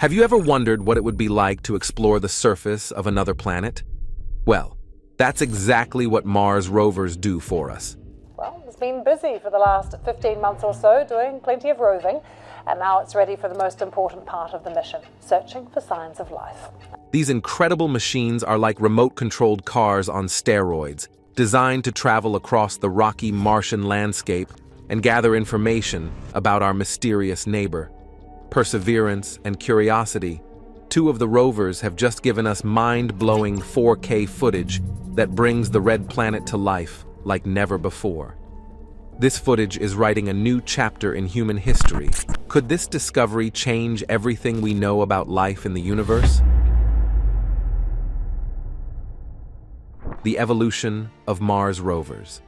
Have you ever wondered what it would be like to explore the surface of another planet? Well, that's exactly what Mars rovers do for us. Well, it's been busy for the last 15 months or so, doing plenty of roving, and now it's ready for the most important part of the mission, searching for signs of life. These incredible machines are like remote-controlled cars on steroids, designed to travel across the rocky Martian landscape and gather information about our mysterious neighbor. Perseverance and Curiosity, two of the rovers, have just given us mind-blowing 4K footage that brings the red planet to life like never before. This footage is writing a new chapter in human history. Could this discovery change everything we know about life in the universe? The evolution of Mars rovers.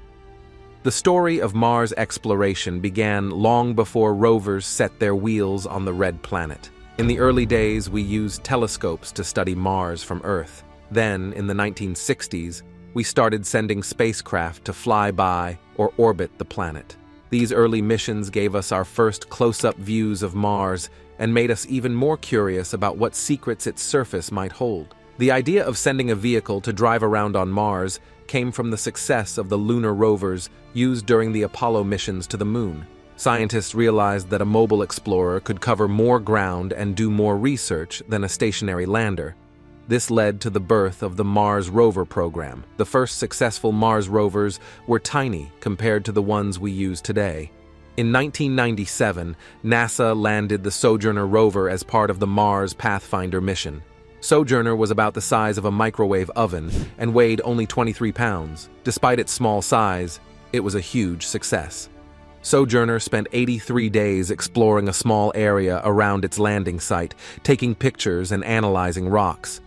The story of Mars exploration began long before rovers set their wheels on the red planet. In the early days, we used telescopes to study Mars from Earth. Then, in the 1960s, we started sending spacecraft to fly by or orbit the planet. These early missions gave us our first close-up views of Mars and made us even more curious about what secrets its surface might hold. The idea of sending a vehicle to drive around on Mars came from the success of the lunar rovers used during the Apollo missions to the Moon. Scientists realized that a mobile explorer could cover more ground and do more research than a stationary lander. This led to the birth of the Mars Rover program. The first successful Mars rovers were tiny compared to the ones we use today. In 1997, NASA landed the Sojourner rover as part of the Mars Pathfinder mission. Sojourner was about the size of a microwave oven and weighed only 23 pounds. Despite its small size, it was a huge success. Sojourner spent 83 days exploring a small area around its landing site, taking pictures and analyzing rocks.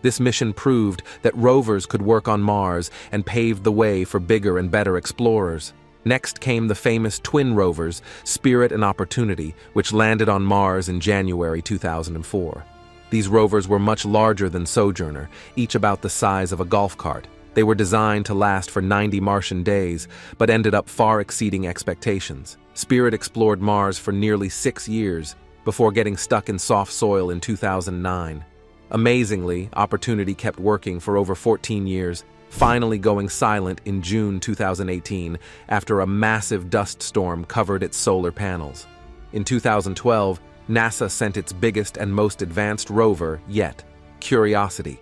This mission proved that rovers could work on Mars and paved the way for bigger and better explorers. Next came the famous twin rovers, Spirit and Opportunity, which landed on Mars in January 2004. These rovers were much larger than Sojourner, each about the size of a golf cart. They were designed to last for 90 Martian days, but ended up far exceeding expectations. Spirit explored Mars for nearly 6 years before getting stuck in soft soil in 2009. Amazingly, Opportunity kept working for over 14 years, finally going silent in June 2018 after a massive dust storm covered its solar panels. In 2012, NASA sent its biggest and most advanced rover yet, Curiosity.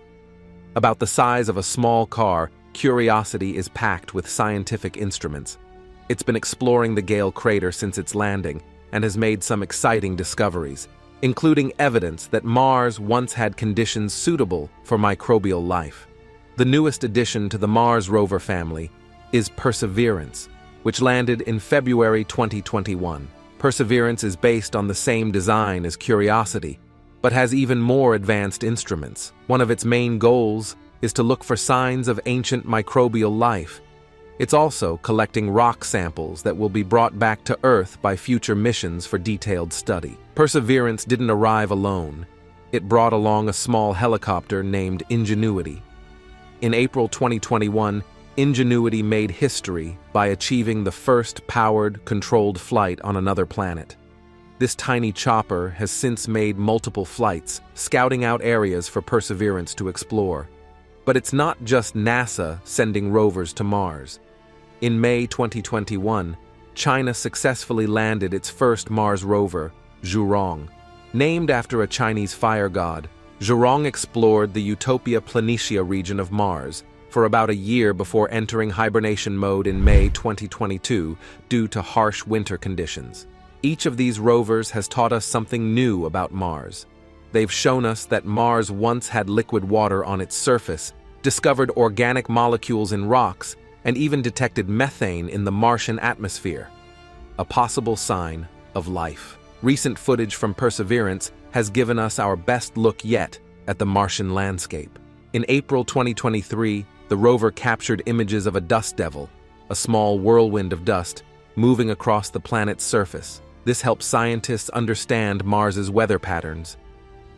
About the size of a small car, Curiosity is packed with scientific instruments. It's been exploring the Gale crater since its landing and has made some exciting discoveries, including evidence that Mars once had conditions suitable for microbial life. The newest addition to the Mars rover family is Perseverance, which landed in February 2021. Perseverance is based on the same design as Curiosity, but has even more advanced instruments. One of its main goals is to look for signs of ancient microbial life. It's also collecting rock samples that will be brought back to Earth by future missions for detailed study. Perseverance didn't arrive alone. It brought along a small helicopter named Ingenuity. In April 2021, Ingenuity made history by achieving the first powered, controlled flight on another planet. This tiny chopper has since made multiple flights, scouting out areas for Perseverance to explore. But it's not just NASA sending rovers to Mars. In May 2021, China successfully landed its first Mars rover, Zhurong. Named after a Chinese fire god, Zhurong explored the Utopia Planitia region of Mars for about a year before entering hibernation mode in May 2022 due to harsh winter conditions. Each of these rovers has taught us something new about Mars. They've shown us that Mars once had liquid water on its surface, discovered organic molecules in rocks, and even detected methane in the Martian atmosphere, a possible sign of life. Recent footage from Perseverance has given us our best look yet at the Martian landscape. In April 2023, the rover captured images of a dust devil, a small whirlwind of dust, moving across the planet's surface. This helps scientists understand Mars's weather patterns.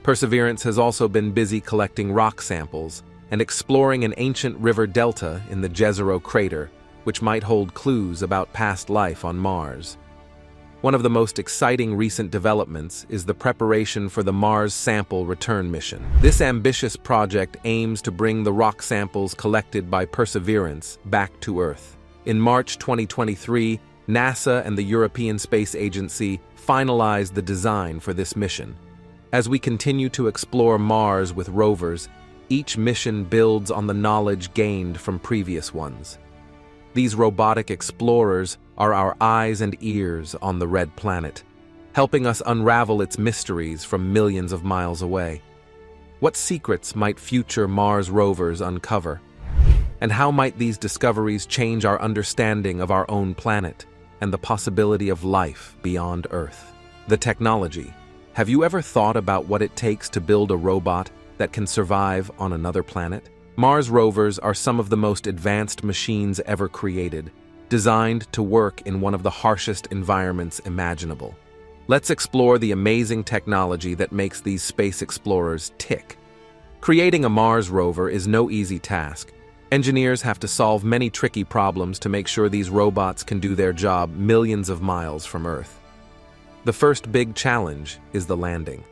Perseverance has also been busy collecting rock samples and exploring an ancient river delta in the Jezero crater, which might hold clues about past life on Mars. One of the most exciting recent developments is the preparation for the Mars Sample Return mission. This ambitious project aims to bring the rock samples collected by Perseverance back to Earth. In March 2023, NASA and the European Space Agency finalized the design for this mission. As we continue to explore Mars with rovers, each mission builds on the knowledge gained from previous ones. These robotic explorers are our eyes and ears on the red planet, helping us unravel its mysteries from millions of miles away. What secrets might future Mars rovers uncover? And how might these discoveries change our understanding of our own planet and the possibility of life beyond Earth? The technology. Have you ever thought about what it takes to build a robot that can survive on another planet? Mars rovers are some of the most advanced machines ever created, designed to work in one of the harshest environments imaginable. Let's explore the amazing technology that makes these space explorers tick. Creating a Mars rover is no easy task. Engineers have to solve many tricky problems to make sure these robots can do their job millions of miles from Earth. The first big challenge is the landing.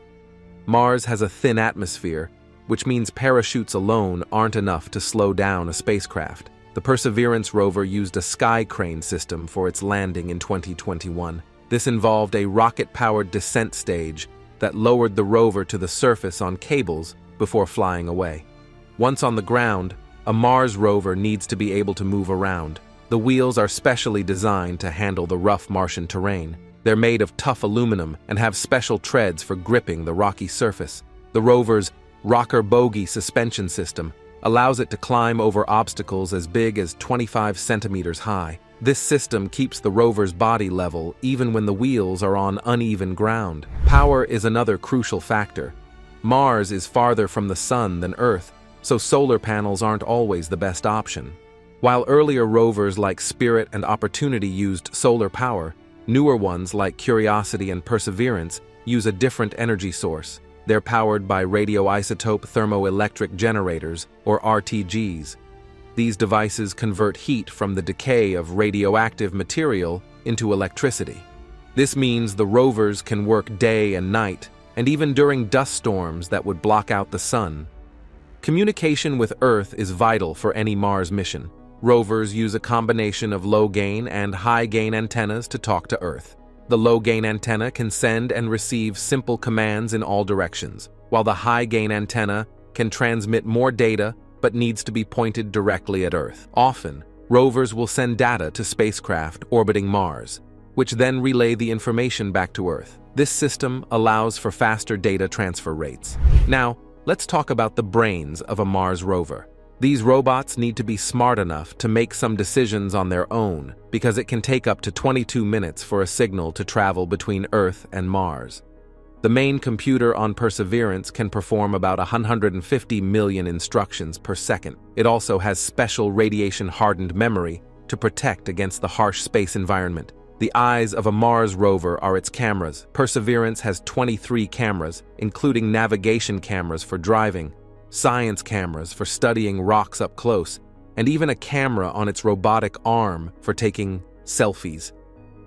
Mars has a thin atmosphere, which means parachutes alone aren't enough to slow down a spacecraft. The Perseverance rover used a sky crane system for its landing in 2021. This involved a rocket-powered descent stage that lowered the rover to the surface on cables before flying away. Once on the ground, a Mars rover needs to be able to move around. The wheels are specially designed to handle the rough Martian terrain. They're made of tough aluminum and have special treads for gripping the rocky surface. The rover's rocker bogie suspension system allows it to climb over obstacles as big as 25 centimeters high. This system keeps the rover's body level even when the wheels are on uneven ground. Power is another crucial factor. Mars is farther from the sun than Earth, so solar panels aren't always the best option. While earlier rovers like Spirit and Opportunity used solar power, newer ones like Curiosity and Perseverance use a different energy source. They're powered by radioisotope thermoelectric generators, or RTGs. These devices convert heat from the decay of radioactive material into electricity. This means the rovers can work day and night, and even during dust storms that would block out the sun. Communication with Earth is vital for any Mars mission. Rovers use a combination of low-gain and high-gain antennas to talk to Earth. The low-gain antenna can send and receive simple commands in all directions, while the high-gain antenna can transmit more data but needs to be pointed directly at Earth. Often, rovers will send data to spacecraft orbiting Mars, which then relay the information back to Earth. This system allows for faster data transfer rates. Now, let's talk about the brains of a Mars rover. These robots need to be smart enough to make some decisions on their own, because it can take up to 22 minutes for a signal to travel between Earth and Mars. The main computer on Perseverance can perform about 150 million instructions per second. It also has special radiation-hardened memory to protect against the harsh space environment. The eyes of a Mars rover are its cameras. Perseverance has 23 cameras, including navigation cameras for driving, science cameras for studying rocks up close, and even a camera on its robotic arm for taking selfies.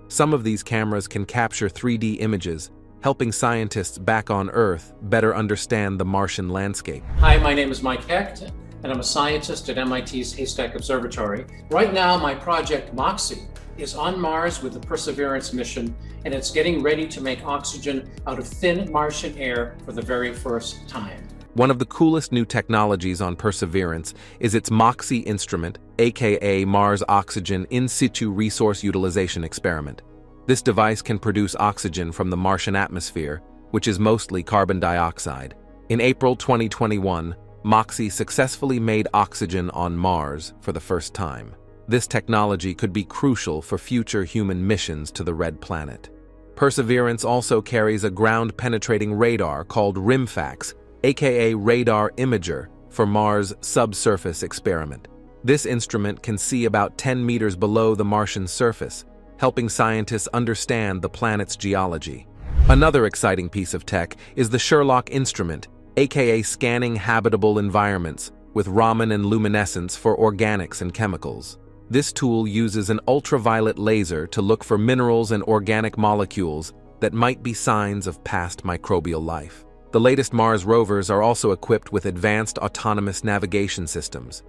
Some of these cameras can capture 3D images, helping scientists back on Earth better understand the Martian landscape. Hi, my name is Mike Hecht, and I'm a scientist at MIT's Haystack Observatory. Right now, my project MOXIE is on Mars with the Perseverance mission, and it's getting ready to make oxygen out of thin Martian air for the very first time. One of the coolest new technologies on Perseverance is its MOXIE instrument, aka Mars Oxygen In Situ Resource Utilization Experiment. This device can produce oxygen from the Martian atmosphere, which is mostly carbon dioxide. In April 2021, MOXIE successfully made oxygen on Mars for the first time. This technology could be crucial for future human missions to the Red Planet. Perseverance also carries a ground-penetrating radar called RIMFAX, aka Radar Imager, for Mars subsurface experiment. This instrument can see about 10 meters below the Martian surface, helping scientists understand the planet's geology. Another exciting piece of tech is the Sherlock instrument, aka Scanning Habitable Environments, with Raman and luminescence for organics and chemicals. This tool uses an ultraviolet laser to look for minerals and organic molecules that might be signs of past microbial life. The latest Mars rovers are also equipped with advanced autonomous navigation systems.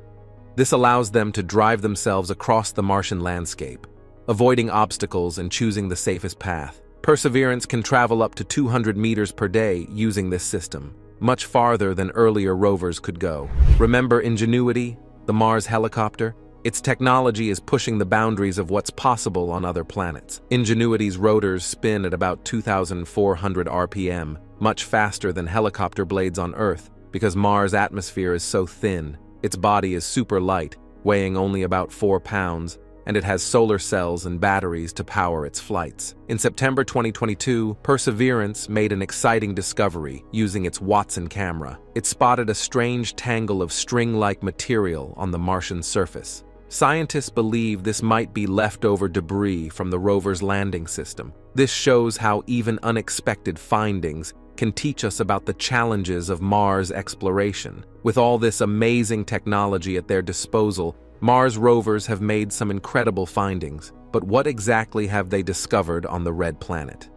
This allows them to drive themselves across the Martian landscape, avoiding obstacles and choosing the safest path. Perseverance can travel up to 200 meters per day using this system, much farther than earlier rovers could go. Remember Ingenuity, the Mars helicopter? Its technology is pushing the boundaries of what's possible on other planets. Ingenuity's rotors spin at about 2,400 RPM, much faster than helicopter blades on Earth, because Mars' atmosphere is so thin. Its body is super light, weighing only about 4 pounds, and it has solar cells and batteries to power its flights. In September 2022, Perseverance made an exciting discovery using its Watson camera. It spotted a strange tangle of string-like material on the Martian surface. Scientists believe this might be leftover debris from the rover's landing system. This shows how even unexpected findings can teach us about the challenges of Mars exploration. With all this amazing technology at their disposal, Mars rovers have made some incredible findings, but what exactly have they discovered on the red planet?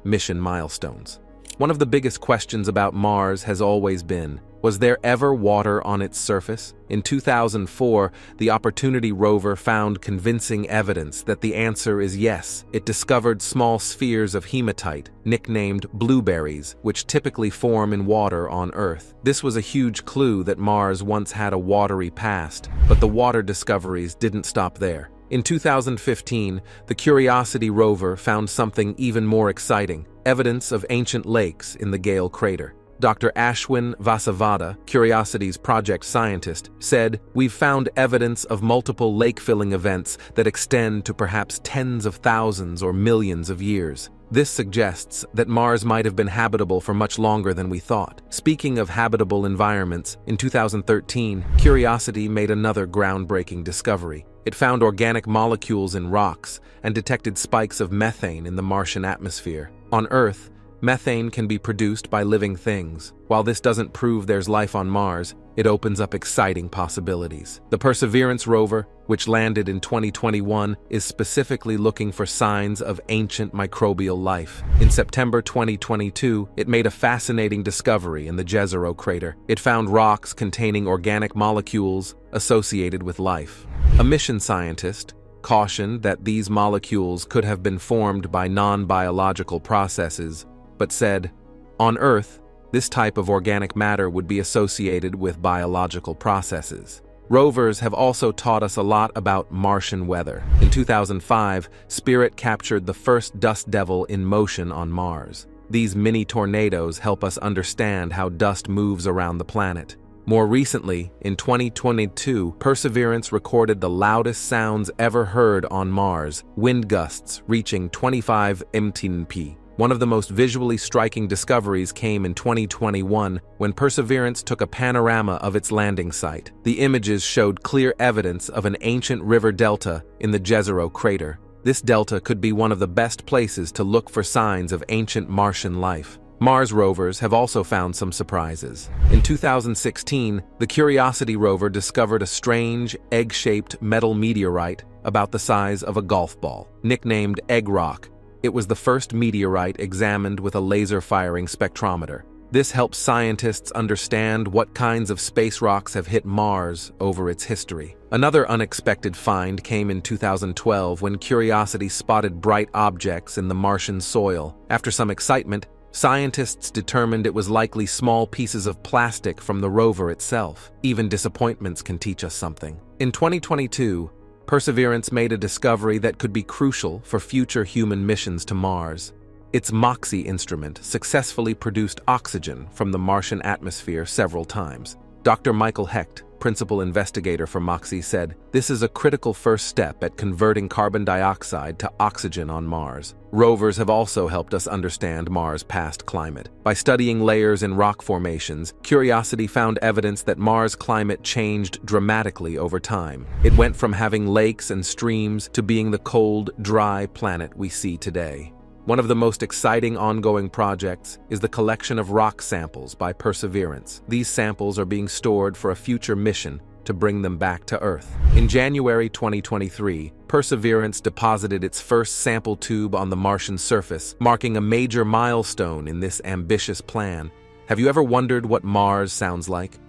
Mission milestones. One of the biggest questions about Mars has always been, was there ever water on its surface? In 2004, the Opportunity rover found convincing evidence that the answer is yes. It discovered small spheres of hematite, nicknamed blueberries, which typically form in water on Earth. This was a huge clue that Mars once had a watery past, but the water discoveries didn't stop there. In 2015, the Curiosity rover found something even more exciting, evidence of ancient lakes in the Gale crater. Dr. Ashwin Vasavada, Curiosity's project scientist, said, "We've found evidence of multiple lake-filling events that extend to perhaps tens of thousands or millions of years. This suggests that Mars might have been habitable for much longer than we thought." Speaking of habitable environments, in 2013, Curiosity made another groundbreaking discovery. It found organic molecules in rocks and detected spikes of methane in the Martian atmosphere. On Earth, methane can be produced by living things. While this doesn't prove there's life on Mars, it opens up exciting possibilities. The Perseverance rover, which landed in 2021, is specifically looking for signs of ancient microbial life. In September 2022, it made a fascinating discovery in the Jezero crater. It found rocks containing organic molecules associated with life. A mission scientist cautioned that these molecules could have been formed by non-biological processes, but said, on Earth, this type of organic matter would be associated with biological processes. Rovers have also taught us a lot about Martian weather. In 2005, Spirit captured the first dust devil in motion on Mars. These mini tornadoes help us understand how dust moves around the planet. More recently, in 2022, Perseverance recorded the loudest sounds ever heard on Mars, wind gusts reaching 25 mph. One of the most visually striking discoveries came in 2021 when Perseverance took a panorama of its landing site. The images showed clear evidence of an ancient river delta in the Jezero crater. This delta could be one of the best places to look for signs of ancient Martian life. Mars rovers have also found some surprises. In 2016, the Curiosity rover discovered a strange, egg-shaped metal meteorite about the size of a golf ball, nicknamed Egg Rock. It was the first meteorite examined with a laser-firing spectrometer. This helps scientists understand what kinds of space rocks have hit Mars over its history. Another unexpected find came in 2012 when Curiosity spotted bright objects in the Martian soil. After some excitement, scientists determined it was likely small pieces of plastic from the rover itself. Even disappointments can teach us something. In 2022, Perseverance made a discovery that could be crucial for future human missions to Mars. Its MOXIE instrument successfully produced oxygen from the Martian atmosphere several times. Dr. Michael Hecht, principal investigator for MOXIE, said, "This is a critical first step at converting carbon dioxide to oxygen on Mars." Rovers have also helped us understand Mars' past climate. By studying layers in rock formations, Curiosity found evidence that Mars' climate changed dramatically over time. It went from having lakes and streams to being the cold, dry planet we see today. One of the most exciting ongoing projects is the collection of rock samples by Perseverance. These samples are being stored for a future mission to bring them back to Earth. In January 2023, Perseverance deposited its first sample tube on the Martian surface, marking a major milestone in this ambitious plan. Have you ever wondered what Mars sounds like?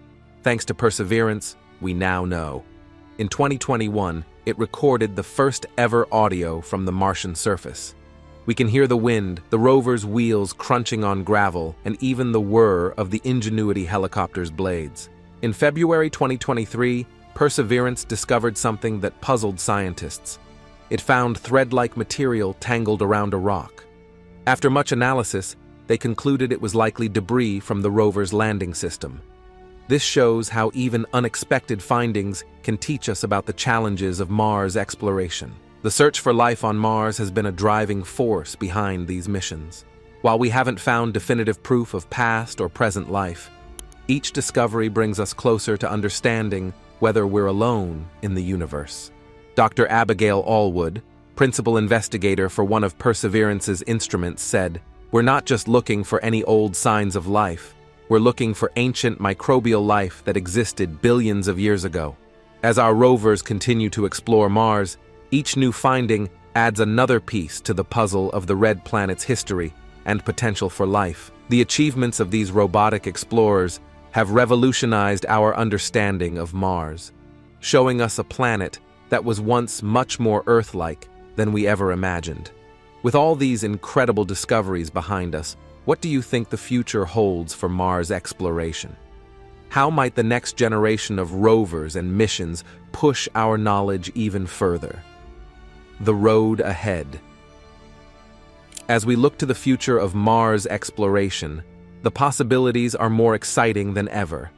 Thanks to Perseverance, we now know. In 2021, it recorded the first ever audio from the Martian surface. We can hear the wind, the rover's wheels crunching on gravel, and even the whir of the Ingenuity helicopter's blades. In February 2023, Perseverance discovered something that puzzled scientists. It found thread-like material tangled around a rock. After much analysis, they concluded it was likely debris from the rover's landing system. This shows how even unexpected findings can teach us about the challenges of Mars exploration. The search for life on Mars has been a driving force behind these missions. While we haven't found definitive proof of past or present life, each discovery brings us closer to understanding whether we're alone in the universe. Dr. Abigail Allwood, principal investigator for one of Perseverance's instruments, said, "We're not just looking for any old signs of life. We're looking for ancient microbial life that existed billions of years ago." As our rovers continue to explore Mars, each new finding adds another piece to the puzzle of the red planet's history and potential for life. The achievements of these robotic explorers have revolutionized our understanding of Mars, showing us a planet that was once much more Earth-like than we ever imagined. With all these incredible discoveries behind us, what do you think the future holds for Mars exploration? How might the next generation of rovers and missions push our knowledge even further? The road ahead. As we look to the future of Mars exploration, the possibilities are more exciting than ever.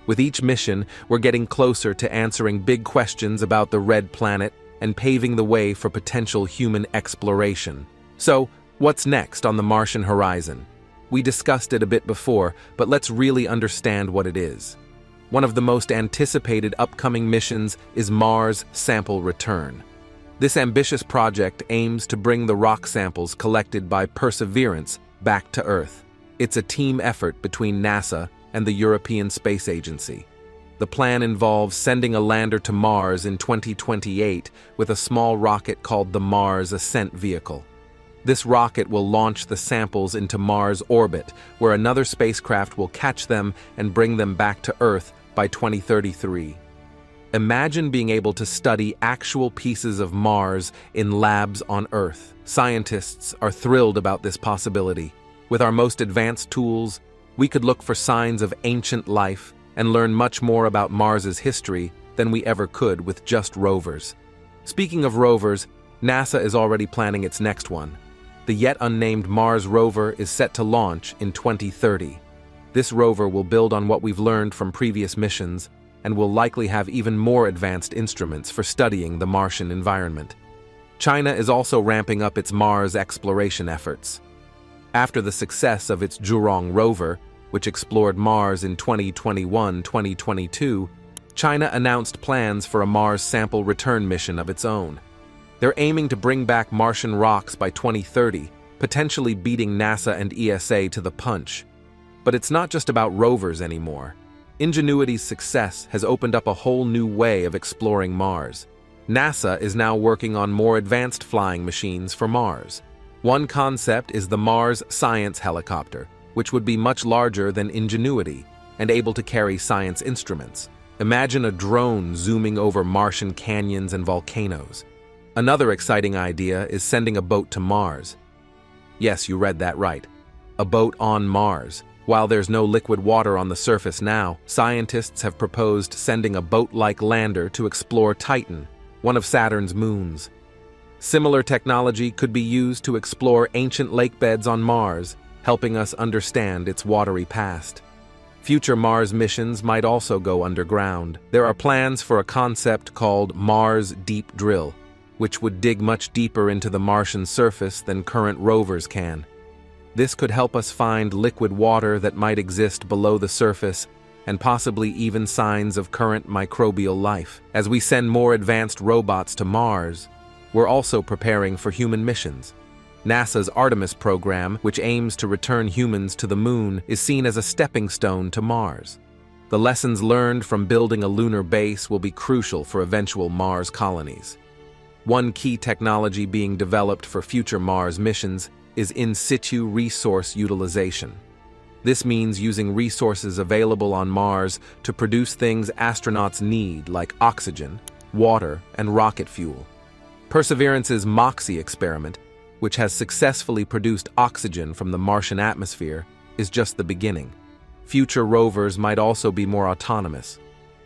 With each mission, we're getting closer to answering big questions about the red planet and paving the way for potential human exploration. So, what's next on the Martian horizon? We discussed it a bit before, but let's really understand what it is. One of the most anticipated upcoming missions is Mars Sample Return. This ambitious project aims to bring the rock samples collected by Perseverance back to Earth. It's a team effort between NASA and the European Space Agency. The plan involves sending a lander to Mars in 2028 with a small rocket called the Mars Ascent Vehicle. This rocket will launch the samples into Mars orbit, where another spacecraft will catch them and bring them back to Earth by 2033. Imagine being able to study actual pieces of Mars in labs on Earth. Scientists are thrilled about this possibility. With our most advanced tools, we could look for signs of ancient life and learn much more about Mars's history than we ever could with just rovers. Speaking of rovers, NASA is already planning its next one. The yet unnamed Mars rover is set to launch in 2030. This rover will build on what we've learned from previous missions and will likely have even more advanced instruments for studying the Martian environment. China is also ramping up its Mars exploration efforts. After the success of its Zhurong rover, which explored Mars in 2021-2022, China announced plans for a Mars sample return mission of its own. They're aiming to bring back Martian rocks by 2030, potentially beating NASA and ESA to the punch. But it's not just about rovers anymore. Ingenuity's success has opened up a whole new way of exploring Mars. NASA is now working on more advanced flying machines for Mars. One concept is the Mars Science Helicopter, which would be much larger than Ingenuity and able to carry science instruments. Imagine a drone zooming over Martian canyons and volcanoes. Another exciting idea is sending a boat to Mars. Yes, you read that right. A boat on Mars. While there's no liquid water on the surface now, scientists have proposed sending a boat-like lander to explore Titan, one of Saturn's moons. Similar technology could be used to explore ancient lake beds on Mars, helping us understand its watery past. Future Mars missions might also go underground. There are plans for a concept called Mars Deep Drill, which would dig much deeper into the Martian surface than current rovers can. This could help us find liquid water that might exist below the surface and possibly even signs of current microbial life. As we send more advanced robots to Mars, we're also preparing for human missions. NASA's Artemis program, which aims to return humans to the Moon, is seen as a stepping stone to Mars. The lessons learned from building a lunar base will be crucial for eventual Mars colonies. One key technology being developed for future Mars missions is in situ resource utilization. This means using resources available on Mars to produce things astronauts need, like oxygen, water, and rocket fuel. Perseverance's MOXIE experiment, which has successfully produced oxygen from the Martian atmosphere, is just the beginning. Future rovers might also be more autonomous.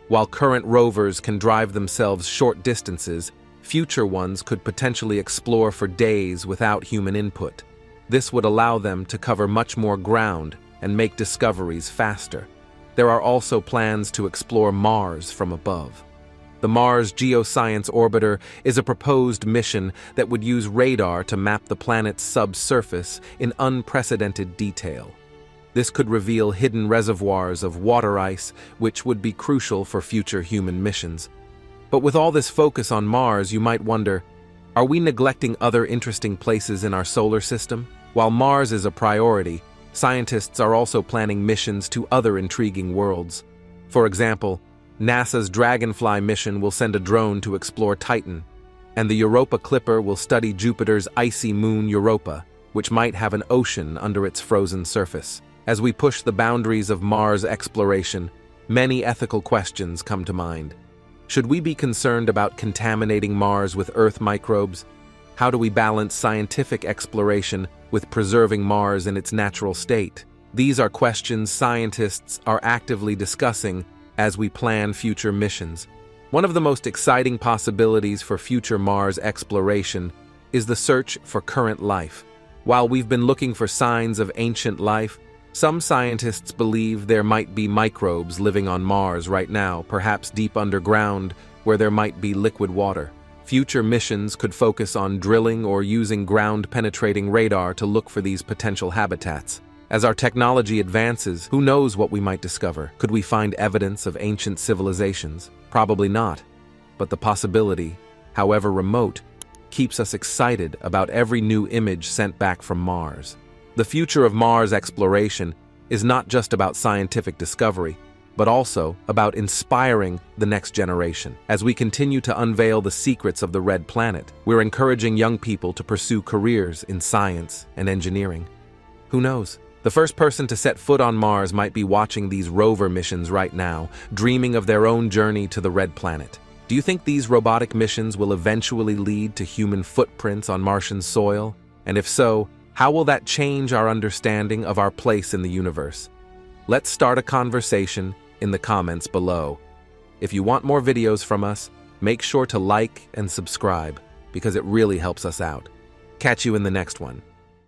While current rovers can drive themselves short distances, future ones could potentially explore for days without human input. This would allow them to cover much more ground and make discoveries faster. There are also plans to explore Mars from above. The Mars Geoscience Orbiter is a proposed mission that would use radar to map the planet's subsurface in unprecedented detail. This could reveal hidden reservoirs of water ice, which would be crucial for future human missions. But with all this focus on Mars, you might wonder, are we neglecting other interesting places in our solar system? While Mars is a priority, scientists are also planning missions to other intriguing worlds. For example, NASA's Dragonfly mission will send a drone to explore Titan, and the Europa Clipper will study Jupiter's icy moon Europa, which might have an ocean under its frozen surface. As we push the boundaries of Mars exploration, many ethical questions come to mind. Should we be concerned about contaminating Mars with Earth microbes? How do we balance scientific exploration with preserving Mars in its natural state? These are questions scientists are actively discussing as we plan future missions. One of the most exciting possibilities for future Mars exploration is the search for current life. While we've been looking for signs of ancient life, some scientists believe there might be microbes living on Mars right now, perhaps deep underground, where there might be liquid water. Future missions could focus on drilling or using ground-penetrating radar to look for these potential habitats. As our technology advances, who knows what we might discover? Could we find evidence of ancient civilizations? Probably not. But the possibility, however remote, keeps us excited about every new image sent back from Mars. The future of Mars exploration is not just about scientific discovery, but also about inspiring the next generation. As we continue to unveil the secrets of the Red Planet, we're encouraging young people to pursue careers in science and engineering. Who knows? The first person to set foot on Mars might be watching these rover missions right now, dreaming of their own journey to the Red Planet. Do you think these robotic missions will eventually lead to human footprints on Martian soil? And if so, how will that change our understanding of our place in the universe? Let's start a conversation in the comments below. If you want more videos from us, make sure to like and subscribe, because it really helps us out. Catch you in the next one.